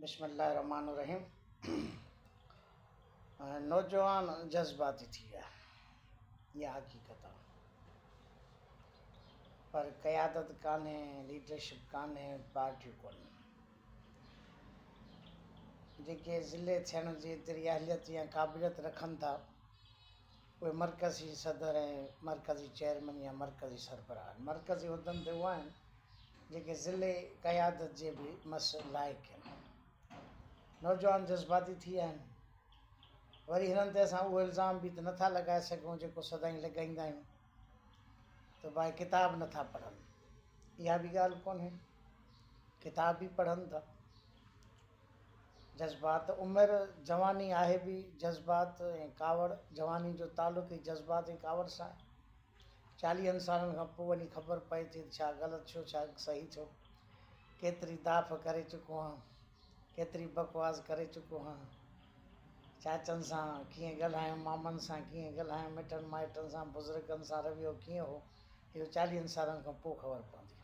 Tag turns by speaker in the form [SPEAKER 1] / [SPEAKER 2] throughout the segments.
[SPEAKER 1] बिस्मिल्लाहिर्रहमानिर्रहीम। नौजवान जज्बाती थी विया, इहा हक़ीक़त आहे। पर क़यादत कान्हे, लीडरशिप कान्हे, पार्टियूं कोन्हे जेके ज़िले थियण जी एतिरी अहलियत या क़ाबिलियत रखनि था। उहे मरकज़ी सदर ऐं मरकज़ी चेयरमैन या मरकज़ी सरबराह आहिनि। मरकज़ी उहिदनि ते उहा आहिनि जेके ज़िले क़यादत जे बि लाइक़ु आहिनि। नौजवान जज़्बाती थी विया आहिनि। वरी हिननि ते असां उहो इल्ज़ाम बि त नथा लॻाए सघूं जेको सदाईं लॻाईंदा आहियूं त भाई किताब नथा पढ़नि। इहा बि ॻाल्हि कोन्हे, किताब बि पढ़नि था। जज़्बात उमिरि जवानी आहे बि जज़्बात ऐं कावड़, जवानी जो तालुक़ु ई जज़्बात ऐं कावड़ सां आहे। 40 सालनि खां पोइ वञी ख़बर पए थी छा ग़लति थियो, छा सही थियो। केतिरी दाफ़ करे चुको आहियां, केतिरी बकवास करे चुको आहियां। चाचनि सां कीअं ॻाल्हायूं, मामनि सां कीअं ॻाल्हायूं, मिटनि माइटनि सां, बुज़ुर्गनि सां रवियो कीअं हो, इहो 40 सालनि खां पोइ ख़बर पवंदी।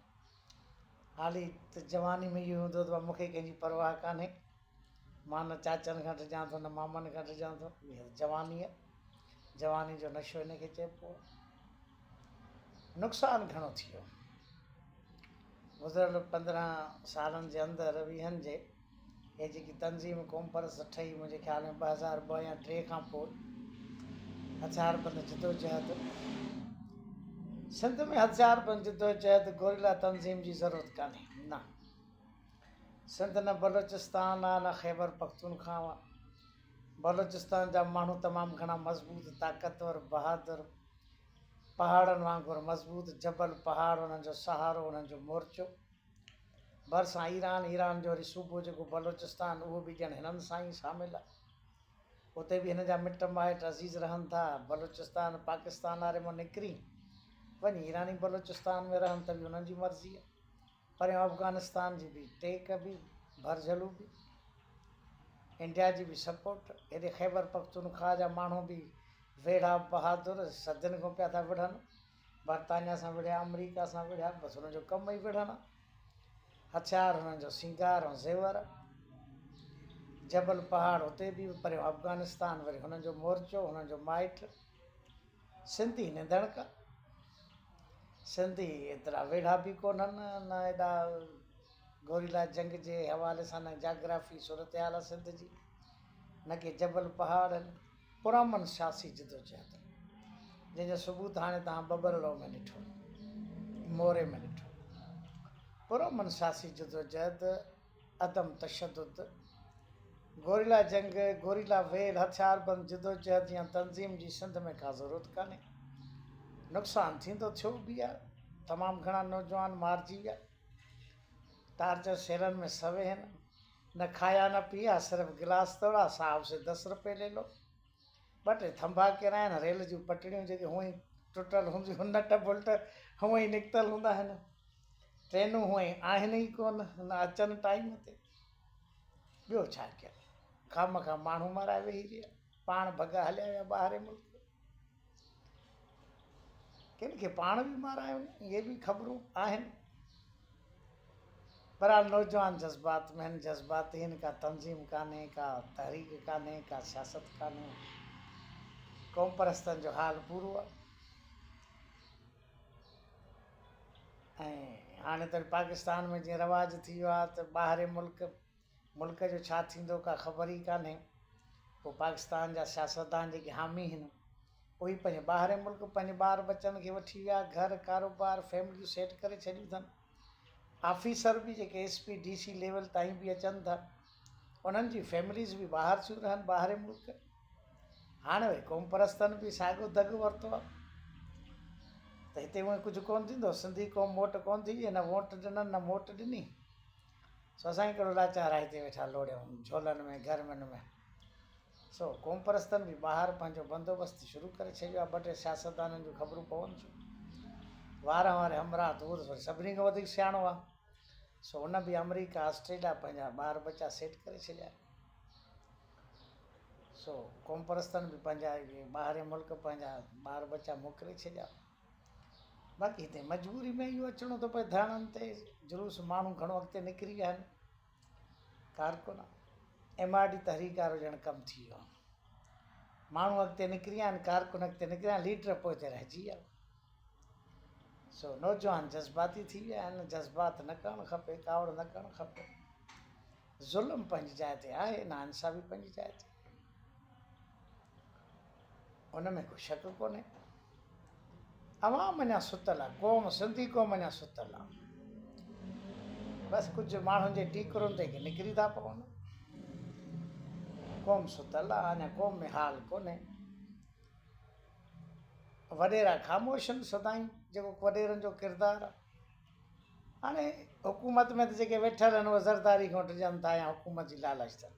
[SPEAKER 1] हाली त जवानी में इहो हूंदो त मूंखे कंहिंजी परवाह कान्हे, मां न चाचनि खां डिॼां थो न मामनि खां डिॼां थो। इहा जवानी आहे, जवानी जो नशो हिनखे चइबो आहे। नुक़सानु घणो थी वियो। गुज़िरियल 15 सालनि जे अंदरि 20 जे हे जेकी तंज़ीम क़ौम परस्त ठही, मुंहिंजे ख़्याल में 2002 या 2003 खां पोइ हथियारबंद जिदोजहद सिंध में, हथियारबंद जिदोजहद गोरिला तंज़ीम जी ज़रूरत कान्हे। न सिंध न बलोचिस्तान आहे, न ख़ैबर पख्तूनख्वा आहे। बलोचिस्तान जा माण्हू तमामु घणा मज़बूत, ताक़तवर, बहादुर, पहाड़नि वांगुरु मज़बूत, जबल पहाड़ उन्हनि जो सहारो, उन्हनि जो मोर्चो। भरिसां ईरान, ईरान जो वरी सूबो जेको बलोचिस्तान, उहो बि ॼण हिननि सां ई शामिलु आहे। उते बि हिन जा मिट माइट अज़ीज़ रहनि था। बलोचिस्तान पाकिस्तान वारे मां निकिरी वञी ईरानी बलोचिस्तान में रहनि त बि उन्हनि जी मर्ज़ी आहे। परियां अफ़गानिस्तान जी बि टेक बि, भरझलू बि, इंडिया जी बि सपोर्ट। हेॾे ख़ैबर पख्तूनख्वा जा माण्हू बि वेड़ा बहादुर, सदियुनि खां पिया था विढ़नि। बरतानिया सां विढ़िया, अमरीका सां विढ़िया, बसि हुनजो कमु ई विढ़णु आहे। हथियार हुननि जो सींगार ऐं ज़ेवर। जबल पहाड़ उते बि, परियां अफ़गानिस्तान वरी हुननि जो मोर्चो, हुननि जो माइट। सिंधी निंधण का, सिंधी एतिरा वेढ़ा बि कोन्हनि, न एॾा गोरिला जंग जे हवाले सां, न जाग्राफ़ी सूरत हाल आहे सिंध जी, न के जबल पहाड़ आहिनि। पुरअमन सियासी जिदोजहद जंहिंजो सबूत हाणे तव्हां बबरड़ो में ॾिठो, मोरे में ॾिठो। पुरअमन सियासी जिदोजहद, अदम तशद्दुद, गोरिला जंग, गोरिला वेल, हथियारबंद जिदोजहद या तंज़ीम जी सिंध में का ज़रूरत कान्हे। नुक़सानु थींदो, थियो बि आहे। तमामु घणा नौजवान मारिजी विया, टार्चर सेलनि में सवे आहिनि। न खाया न पिया, सिर्फ़ु गिलास तोड़ा, साहब से 10 रुपए ले लो। 2-3 थंभा किराया आहिनि। रेल जूं पटड़ियूं जेके हूअं ई टुटल हूंदियूं, नट बोल्ट हूअं ई निकितल हूंदा आहिनि। ट्रेनूं हूअं ई आहिनि ई कोन, न अचनि टाइम ते। ॿियो छा कया, खामखां माण्हू माराए वेही रहिया, पाण भॻा हलिया विया ॿाहिरि मुल्क। किन खे पाण बि मारायो, इहे बि ख़बरूं आहिनि। बहरहाल नौजवान जज़्बात में आहिनि, जज़्बाती आहिनि। का तंज़ीम कान्हे, का तहरीक कान्हे, का सियासत कान्हे। क़ौम परस्तनि जो हाल बुरो आहे। ऐं हाणे त पाकिस्तान में जीअं रवाजु थी वियो आहे त ॿाहिरि मुल्क जो छा थींदो का ख़बर ई कान्हे। पोइ पाकिस्तान जा सियासतदान जेके हामी आहिनि, उहे पंहिंजे ॿाहिरि मुल्क पंहिंजे ॿार बचनि खे वठी विया, घर कारोबार फैमिलियूं सेट करे छॾियूं अथनि। ऑफिसर बि जेके SP DC लेवल ताईं बि अचनि था, उन्हनि जी फैमिलीज़ बि ॿाहिरि थियूं रहनि, ॿाहिरि मुल्क। हाणे वरी क़ौम परस्तनि बि साॻियो दग वरितो आहे त हिते उहे कुझु कोन थींदो। सिंधी क़ौम वोट कोन थी ॾिए, न वोट ॾिननि न मोट ॾिनी। सो असांखे कहिड़ो लाचार आहे हिते वेठा लोड़ियूं झोलनि में, घरमनि में। सो क़ौम परस्तनि बि ॿाहिरि पंहिंजो बंदोबस्तु शुरू करे छॾियो आहे। 2-टे सियासतदाननि जूं ख़बरूं पवनि थियूं। वारे हमराह त उहो सभिनी खां वधीक सियाणो आहे। सो हुन बि अमरीका, ऑस्ट्रेलिया पंहिंजा ॿार बच्चा सेट करे छॾिया। सो क़ौम परस्तनि बि पंहिंजा ॿाहिरि मुल्क पंहिंजा ॿार बच्चा मोकिले छॾिया। बाक़ी हिते मजबूरी में इहो अचिणो थो पए धरणनि ते। जुलूस माण्हू घणो अॻिते निकिरी विया आहिनि। कारकुन MRD तहरीकार हुजणु कमु थी वियो। माण्हू अॻिते निकिरी विया आहिनि, कारकुन अॻिते निकिरी विया आहिनि, लीडर पोइ रहिजी विया। सो नौजवान जज़्बाती थी विया आहिनि। जज़्बात न करणु खपे, कावड़ न करणु खपे। ज़ुल्म पंहिंजी जाइ ते आहे, नाइंसाफ़ी पंहिंजी जाइ ते, उन में को शक कोन्हे। अवाम अञा सुतल आहे, क़ौम सिंधी क़ौम अञा सुतल आहे। बसि कुझु माण्हुनि जे टीकरुनि ते निकिरी था पवनि। क़ौम सुतल आहे, अञा क़ौम में हाल कोन्हे। वॾेरा ख़ामोश आहिनि सदाईं, जेको वॾेरनि जो किरदारु आहे। हाणे हुकूमत में त जेके वेठल आहिनि उहे ज़रदारी खां टिजनि था या हुकूमत जी लालच अथनि।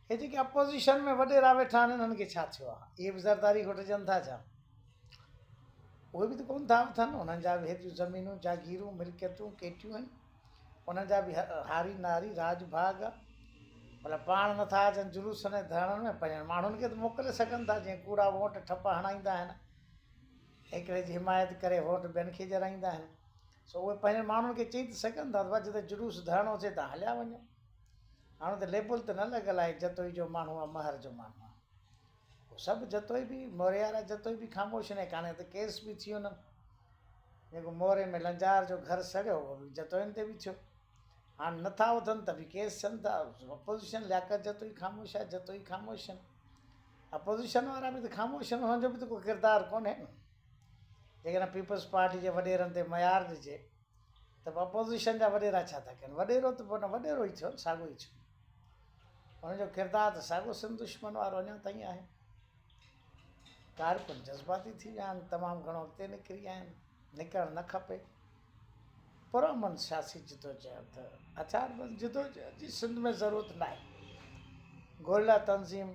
[SPEAKER 1] हे जेके अपोज़िशन में वॾेरा वेठा आहिनि हिननि खे छा थियो आहे? इहे बि ज़रदारी खां टिजनि था छा? उहे बि त कोन था उथनि। उन्हनि जा बि हेतिरियूं ज़मीनूं जागीरूं मिल्कियतूं केटियूं आहिनि। उन्हनि जा बि हारी नारी राज भाग आहे। भला पाण नथा अचनि जुलूसनि ऐं धरणनि में, पंहिंजनि माण्हुनि खे त मोकिले सघनि था। जीअं कूड़ा वोट ठप हणाईंदा आहिनि, हिकिड़े जी हिमायत करे वोट ॿियनि खे ॼराईंदा आहिनि। सो उहे पंहिंजे माण्हुनि खे चई त सघनि था त जिते जुलूस धरणो थिए त हलिया वञो। हाणे त लेबल त न लॻल आहे जतोई जो माण्हू आहे, महर जो माण्हू आहे। उहे सभु जतोई बि मोरे वारा जतोई बि ख़ामोश न। कान्हे त केस बि थी वञनि। जेको मोरे में लंजार जो घर सड़ियो उहो बि जतोइनि ते बि थियो। हाणे नथा उथनि त बि केस थियनि था। अपोज़िशन लियाकत जतोई ख़ामोश आहे, जतोई ख़ामोश आहिनि। अपोज़िशन वारा बि त ख़ामोश आहिनि, हुननि जो बि त को किरदारु कोन्हे न। जेकॾहिं पीपल्स पार्टी जे वॾेरनि ते मयार ॾिजे त अपोज़िशन जा वॾेरा छा था कनि? वॾेरो त पोइ न वॾेरो ई थियो, साॻियो ई थियो। हुनजो किरदारु त साॻियो सिंध दुश्मन वारो अञा ताईं आहे। कारकुन जज़्बाती थी विया आहिनि, तमामु घणो अॻिते निकिरी विया आहिनि। निकिरणु न खपे। पुरअमन सियासी जिदोजहद, हथियारबंद जिदोजहद जी सिंध में ज़रूरत न आहे। गोरिल्ला तंज़ीम,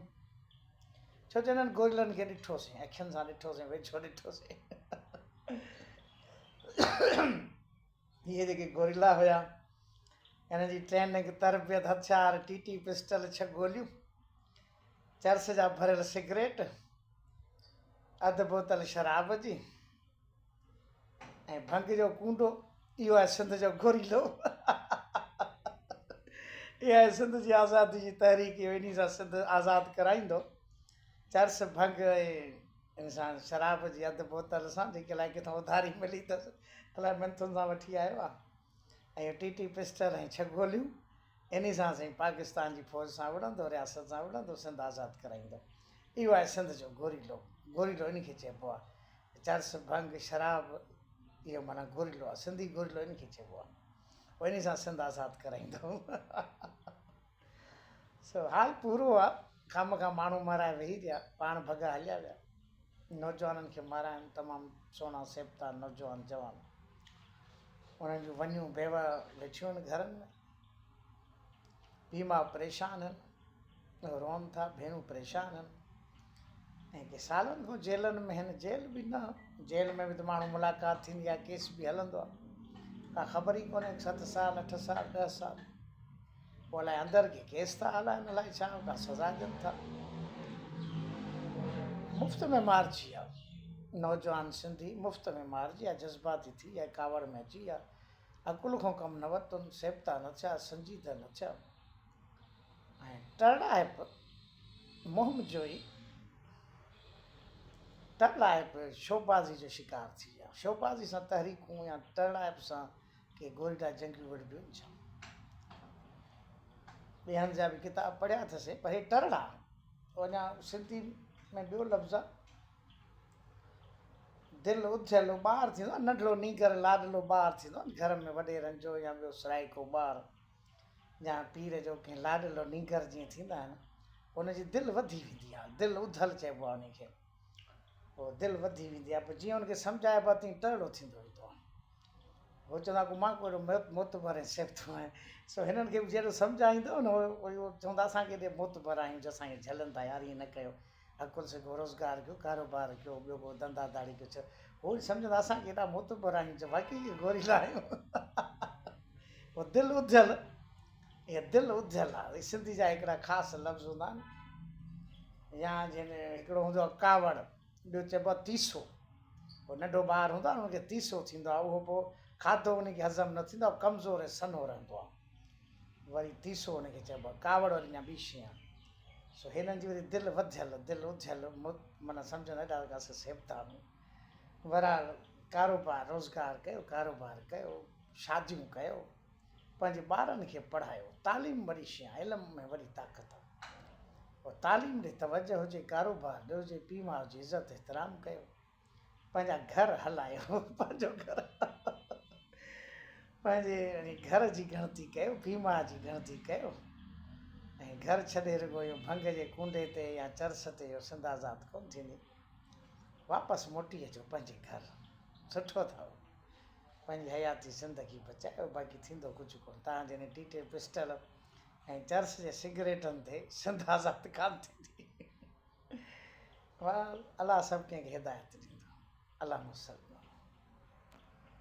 [SPEAKER 1] छो जो हिननि गोरिलनि खे ॾिठोसीं, अखियुनि सां ॾिठोसीं, वेझो ॾिठोसीं। इहे जेके गोरिल्ला हुया, हिन जी ट्रेनिंग, तरबियत, हथियार, टीटी पिस्टल, 6 गोलियूं, चर्स जा भरियल सिगरेट, अधु बोतल शराब जी ऐं भंग जो कूंडो, इहो आहे सिंध जो गोरीलो। इहा आहे सिंध जी आज़ादी जी तहरीक। इन सां सिंध आज़ादु कराईंदो। चर्स, भंग ऐं इन सां शराब जी अधु बोतल सां, जेके अलाए किथां उधारी मिली अथसि, अलाए मिंथुनि सां वठी आयो आहे। ऐं टीटी पिस्टल ऐं 6 गोलियूं, इन सां साईं पाकिस्तान जी फ़ौज सां विढ़ंदो, रियासत सां विढ़ंदो, सिंध आज़ादु कराईंदो। इहो आहे सिंध जो गोरीलो। गोरीलो इन खे चइबो आहे। चर्स, भंग, शराब, इहो माना गोरीलो आहे। सिंधी गोरीलो इन खे चइबो आहे। पोइ इन सां सिंध आज़ादु कराईंदो। सो हाल पूरो आहे। खामखा माण्हू माराए वेही रहिया, पाण भॻा हलिया विया। नौजवाननि खे माराइनि, तमामु सुहिणा सेबता नौजवान जवान। उन्हनि जूं वञूं बेवा वेठियूं आहिनि घरनि में। पीउ परेशान आहिनि, रोअनि था, भेणूं परेशान आहिनि। ऐं के सालनि खां जेलनि में आहिनि। जेल बि न, जेल में बि त माण्हू मुलाक़ात थींदी आहे, केस बि हलंदो आहे। का ख़बर ई कोन्हे, 7 साल 8 साल 10 साल, पोइ अलाए अंदरि के केस था हलाइनि, अलाए छा, का सज़ा ॾियनि था। मुफ़्त में मारिजी विया नौजवान सिंधी, मुफ़्त में मारिजी विया, जज़्बाती थी विया, कावड़ में अची विया, अकुल खां कमु न वरितुनि, सेबता न थिया, संजीदा न थिया। ऐं टरड़ाइप, मुहिम जोई, टरड़ाइप, शोबाज़ी जो शिकार थी विया। शोबाज़ी सां तहरीकूं या टरड़ाइप सां के गोरिला जंगियूं विढ़बियूं छा? ॿियनि जा बि किताब पढ़िया अथसि, पर हे टरड़ा। अञा सिंधी में ॿियो लफ़्ज़ आहे, दिलि उथियलु ॿारु थींदो आहे, नंढिड़ो नीगर लाडलो ॿारु थींदो आहे घर में वॾेरनि जो, या ॿियो सराइको ॿारु, या पीर जो कंहिं लाडलो नीगर जीअं थींदा आहिनि, उनजी दिलि वधी वेंदी आहे। दिलि उधल चइबो आहे उनखे। पोइ दिलि वधी वेंदी आहे, पोइ जीअं उनखे सम्झाइबो आहे तीअं टरड़ो थींदो वेंदो आहे। उहो चवंदा को मां कोई मोतबर ऐं सेबतो आहियां। सो हिननि खे बि जहिड़ो सम्झाईंदो न, उहो चवंदा असांखे हेॾे मोतबर आहियूं, जो असांखे झलनि था, यार ईअं न कयो, अकुल से को रोज़गार कयो, कारोबार कयो, ॿियो को धंधादाड़ी कयो। छो उहो सम्झंदा असांखे हेॾा मोतबर आहियूं, जो बाक़ी गोरीला आहियूं। पोइ दिलि उधियल, इहा दिलि उधियल आहे। सिंधी जा हिकिड़ा ख़ासि लफ़्ज़ हूंदा आहिनि। या जंहिंमें हिकिड़ो हूंदो आहे कावड़, ॿियो चइबो आहे तीसो। पोइ नंढो ॿारु हूंदो आहे न, हुनखे तीसो थींदो आहे। उहो पोइ खाधो उनखे हज़म न थींदो आहे, कमज़ोर ऐं सनो रहंदो आहे। वरी तीसो हुनखे चइबो आहे कावड़ वरी अञा ॿी शइ आहे। सो हिननि जी वरी दिलि वधियल दिलि उथियल माना सम्झो न ॾाढा कासे सेबता बहरहाल कारोबार रोज़गार कयो, कारोबार कयो, शादियूं कयो, पंहिंजे ॿारनि खे पढ़ायो। तालीम वॾी शइ आहे, इल्म में वॾी ताक़त आहे। और तालीम ॾे तवजो हुजे, कारोबार ॾे हुजे, पीउ माउ जी इज़त एतिराम कयो, पंहिंजा घर हलायो, पंहिंजो घर पंहिंजे घर जी ॻणती कयो, पीउ माउ जी ॻणती कयो, ऐं घर छॾे रुॻो इहो भंग जे कूंडे ते या चर्च ते इहो सिंध आज़ाद कोन थींदी। वापसि मोटी अचो पंहिंजे घर, सुठो अथव, पंहिंजी हयाती ज़िंदगी बचायो, बाक़ी थींदो कुझु कोन। तव्हांजे हिन टीटे पिस्टल ऐं चर्च जे सिगरेटनि ते सिंध आज़ाद कान थींदी। वाह, अलाह सभु कंहिंखे हिदायत ॾींदो। अलाह मुसल।